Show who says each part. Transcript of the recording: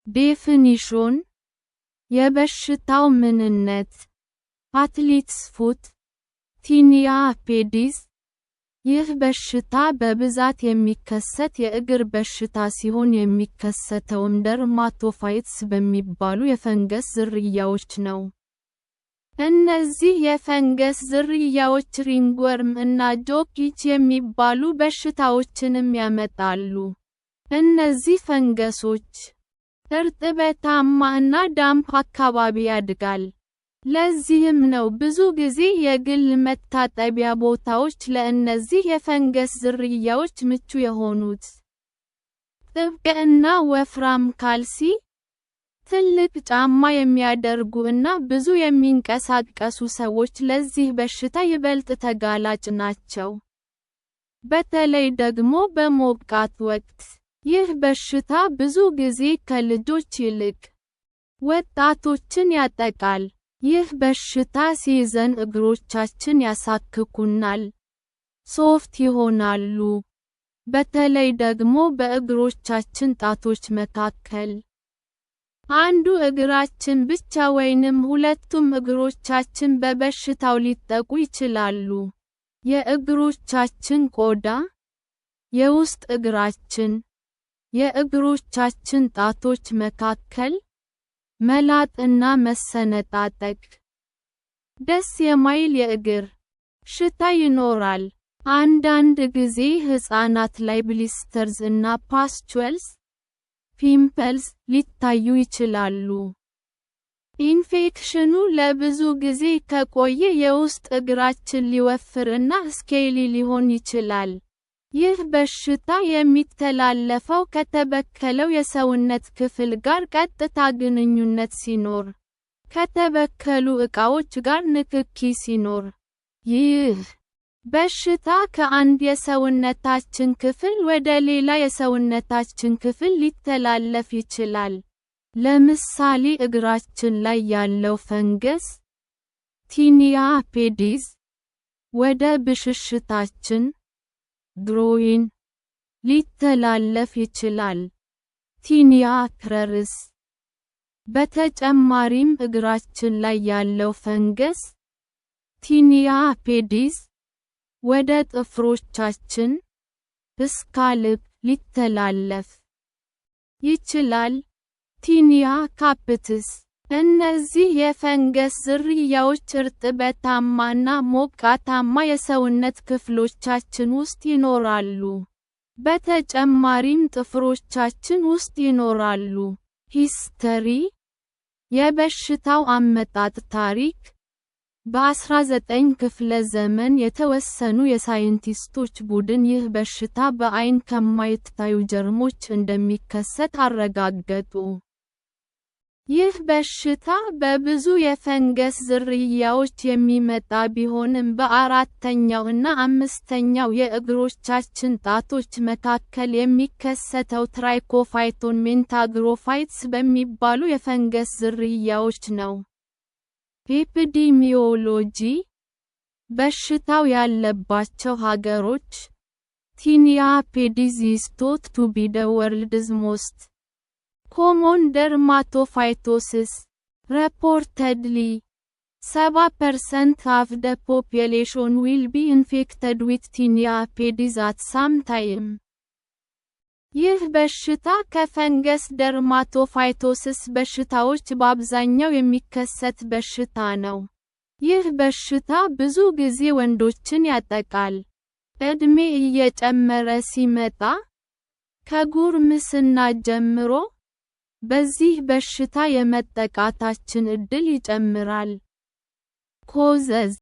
Speaker 1: ዴፊኒሽን የበሽታው ምንነት አትሌትስ ፉት ቲኒያ ፔዲስ ይህ በሽታ በብዛት የሚከሰት የእግር በሽታ ሲሆን የሚከሰተውም ደርማቶፋይትስ በሚባሉ የፈንገስ ዝርያዎች ነው። እነዚህ የፈንገስ ዝርያዎች ሪንግወርም እና ጆክ ኢች የሚባሉ በሽታዎችንም ያመጣሉ። እነዚህ ፈንገሶች እርጥበታማ እና ዳምፕ አካባቢ ያድጋል። ለዚህም ነው ብዙ ጊዜ የግል መታጠቢያ ቦታዎች ለእነዚህ የፈንገስ ዝርያዎች ምቹ የሆኑት። ጥብቅ እና ወፍራም ካልሲ፣ ትልቅ ጫማ የሚያደርጉ እና ብዙ የሚንቀሳቀሱ ሰዎች ለዚህ በሽታ ይበልጥ ተጋላጭ ናቸው። በተለይ ደግሞ በሞቃት ወቅት። ይህ በሽታ ብዙ ጊዜ ከልጆች ይልቅ ወጣቶችን ያጠቃል። ይህ በሽታ ሲይዘን እግሮቻችን ያሳክኩናል፣ ሶፍት ይሆናሉ፣ በተለይ ደግሞ በእግሮቻችን ጣቶች መካከል። አንዱ እግራችን ብቻ ወይንም ሁለቱም እግሮቻችን በበሽታው ሊጠቁ ይችላሉ። የእግሮቻችን ቆዳ፣ የውስጥ እግራችን፣ የእግሮቻችን ጣቶች መካከል መላጥ እና መሰነጣጠቅ። ደስ የማይል የእግር ሽታ ይኖራል። አንዳንድ ጊዜ ሕፃናት ላይ ብሊስተርስ እና ፓስቹልስ ፒምፕልስ ሊታዩ ይችላሉ። ኢንፌክሽኑ ለብዙ ጊዜ ከቆየ የውስጥ እግራችን ሊወፍር እና ስኬሊ ሊሆን ይችላል። ይህ በሽታ የሚተላለፈው ከተበከለው የሰውነት ክፍል ጋር ቀጥታ ግንኙነት ሲኖር፣ ከተበከሉ ዕቃዎች ጋር ንክኪ ሲኖር። ይህ በሽታ ከአንድ የሰውነታችን ክፍል ወደ ሌላ የሰውነታችን ክፍል ሊተላለፍ ይችላል። ለምሳሌ እግራችን ላይ ያለው ፈንገስ ቲኒያ ፔዲስ ወደ ብሽሽታችን ግሮይን ሊተላለፍ ይችላል። ቲኒያ ክረርስ። በተጨማሪም እግራችን ላይ ያለው ፈንገስ ቲኒያ ፔዲስ ወደ ጥፍሮቻችን ስካልፕ ሊተላለፍ ይችላል። ቲኒያ ካፕትስ። እነዚህ የፈንገስ ዝርያዎች እርጥበታማ እና ሞቃታማ የሰውነት ክፍሎቻችን ውስጥ ይኖራሉ። በተጨማሪም ጥፍሮቻችን ውስጥ ይኖራሉ። ሂስተሪ የበሽታው አመጣጥ ታሪክ በ19 ክፍለ ዘመን የተወሰኑ የሳይንቲስቶች ቡድን ይህ በሽታ በአይን ከማይታዩ ጀርሞች እንደሚከሰት አረጋገጡ። ይህ በሽታ በብዙ የፈንገስ ዝርያዎች የሚመጣ ቢሆንም በአራተኛው እና አምስተኛው የእግሮቻችን ጣቶች መካከል የሚከሰተው ትራይኮፋይቶን ሜንታግሮፋይትስ በሚባሉ የፈንገስ ዝርያዎች ነው። ኤፒዲሚዮሎጂ በሽታው ያለባቸው ሀገሮች ቲኒያ ፔዲስ is thought to be the world's most common dermatophytosis. Reportedly, 7% of the population will be infected with tinea pedis at some time. ይህ በሽታ ከፈንገስ ደርማቶፋይቶሲስ በሽታዎች በአብዛኛው የሚከሰት በሽታ ነው። ይህ በሽታ ብዙ ጊዜ ወንዶችን ያጠቃል። ዕድሜ እየጨመረ ሲመጣ፣ ከጉርምስና ጀምሮ፣ በዚህ በሽታ የመጠቃታችን ዕድል ይጨምራል። ኮዘዝ